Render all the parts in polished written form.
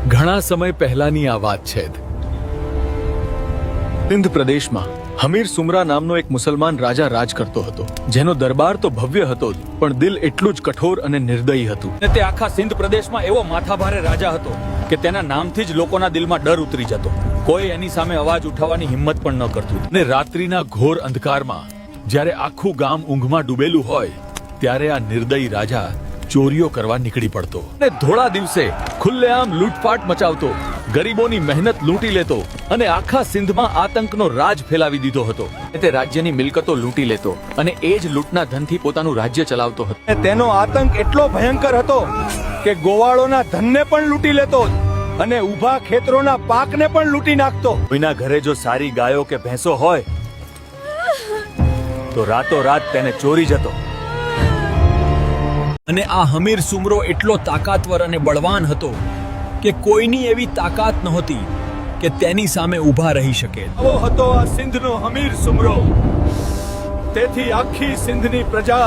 ઘણા સમય પહેલાની આ વાત છે. સિંધ પ્રદેશમાં હમીર સુમરા નામનો એક મુસલમાન રાજા રાજ કરતો હતો, જેનો દરબાર તો ભવ્ય હતો જ, પણ દિલ એટલું જ કઠોર અને નિર્દયી હતું. અને તે આખા સિંધ પ્રદેશમાં એવો માથાભારે રાજા હતો કે તેના નામથી જ લોકોના દિલમાં ડર ઉતરી જતો. કોઈ એની સામે અવાજ ઉઠાવવાની હિંમત પણ ન કરતું. અને રાત્રિના ઘોર અંધકારમાં જ્યારે આખું ગામ ઊંઘમાં ડૂબેલું હોય, ત્યારે આ નિર્દયી રાજા ચોરીઓ કરવા નીકળી પડતો અને ધોળા દિવસે ખુલ્લેઆમ લૂંટફાટ મચાવતો, ગરીબોની મહેનત લૂંટી લેતો અને આખા સિંધમાં આતંકનો રાજ ફેલાવી દીધો હતો. તે રાજ્યની મિલકતો લૂંટી લેતો અને એ જ લૂંટના ધનથી પોતાનું રાજ્ય ચલાવતો હતો. તેનો આતંક એટલો ભયંકર હતો કે ગોવાળોના ધનને પણ લૂંટી લેતો અને ઊભા ખેતરોના પાકને પણ લૂંટી નાખતો. કોઈના ઘરે જો સારી ગાયો કે ભેંસો હોય તો રાતોરાત તેને ચોરી જતો. અને આ હમીર સુમરો એટલો તાકાતવર અને બળવાન હતો કે કોઈની એવી તાકાત નહોતી કે તેની સામે ઊભા રહી શકે. આવો હતો આ સિંધનો હમીર સુમરો. તેથી આખી સિંધની પ્રજા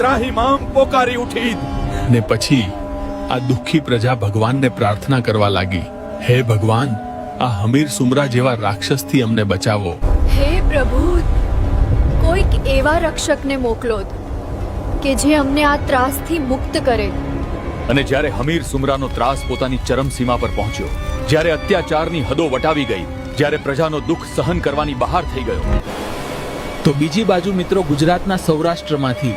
ત્રાહિમામ પોકારી ઉઠી. ને પછી આ દુઃખી પ્રજા ભગવાનને પ્રાર્થના કરવા લાગી, હે ભગવાન, આ હમીર સુમરા જેવા રાક્ષસથી અમને બચાવો. હે પ્રભુ, કોઈક એવા રક્ષકને મોકલો કે જે અમને આ ત્રાસથી મુક્ત કરે. અને જ્યારે હમીર સુમરાનો ત્રાસ પોતાની ચરમસીમા પર પહોંચ્યો, જ્યારે અત્યાચારની હદો વટાવી ગઈ, જ્યારે પ્રજાનો દુઃખ સહન કરવાની બહાર થઈ ગયો, તો બીજી બાજુ મિત્રો ગુજરાતના સૌરાષ્ટ્રમાંથી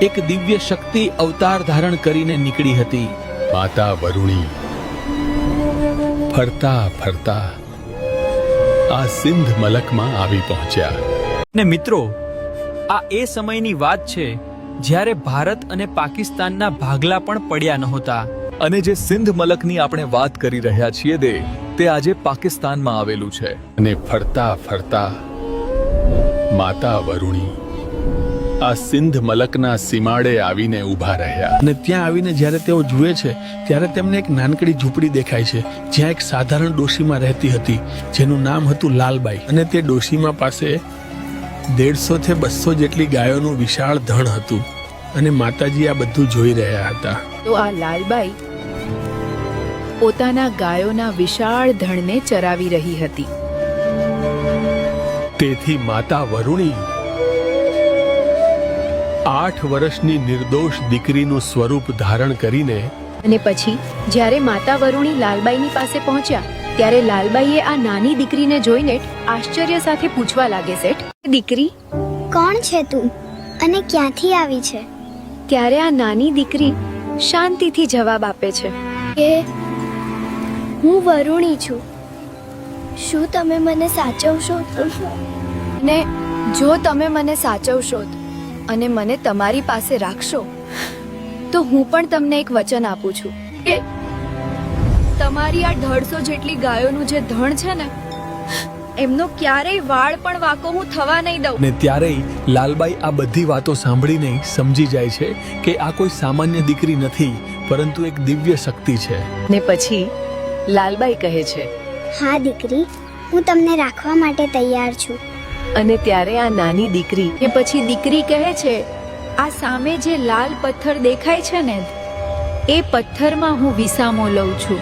એક દિવ્ય શક્તિ અવતાર ધારણ કરીને નીકળી હતી. માતા વરુણી ફરતા ફરતા આ સિંધ મલકમાં આવી પહોંચ્યા. ને મિત્રો, આ એ સમયની વાત છે જ્યારે ભારત અને પાકિસ્તાનના ભાગલા પણ પડ્યા નહોતા. અને જે સિંધ મલકની આપણે વાત કરી રહ્યા છીએ તે આજે પાકિસ્તાનમાં આવેલું છે. અને ફરતા ફરતા માતા વરુણી આ સિંધ મલકના સીમાડે આવીને ઊભા રહ્યા. અને ત્યાં આવીને જ્યારે તેઓ જુએ છે ત્યારે તેમને એક નાનકડી ઝૂંપડી દેખાય છે, જ્યાં એક સાધારણ ડોશીમાં રહેતી હતી, જેનું નામ હતું લાલબાઈ. અને તે ડોશીમાં પાસે 150 થી 200 જેટલી ગાયોનું વિશાળ ધણ હતું. અને માતાજી આ બધું જોઈ રહ્યા હતા. તો આ લાલબાઈ પોતાના ગાયોના વિશાળ ધણને ચરાવી રહી હતી. તેથી માતા વરુણી 8 વર્ષની નિર્દોષ દીકરીનું સ્વરૂપ ધારણ કરીને અને પછી જ્યારે માતા વરુણી લાલબાઈની પાસે પહોંચ્યા, ત્યારે લાલબાઈએ આ નાની દીકરીને જોઈને આશ્ચર્ય સાથે પૂછવા લાગે, શેઠ, દીકરી, કોણ છે તું અને ક્યાંથી આવી છે? ત્યારે આ નાની દીકરી શાંતિથી જવાબ આપે છે કે હું વરુણી છું. શું તમે મને સાચવશો? ને જો તમે મને સાચવશો અને મને તમારી પાસે રાખશો તો હું પણ તમને એક વચન આપું છું કે તમારી આ 150 જેટલી ગાયોનું જે ધણ છે ને, એમનો ક્યારેય વાળ પણ વાંકો હું થવા નહીં દઉં. ને ત્યારેય લાલબાઈ આ બધી વાતો સાંભળીને સમજી જાય છે કે આ કોઈ સામાન્ય દીકરી નથી, પરંતુ એક દિવ્ય શક્તિ છે. ને પછી લાલબાઈ કહે છે, હા દીકરી, હું તમને રાખવા માટે તૈયાર છું. અને ત્યારે આ નાની દીકરી કે પછી દીકરી કહે છે, આ સામે જે લાલ પથ્થર દેખાય છે ને, એ પથ્થરમાં હું વિસામો લઉં છું.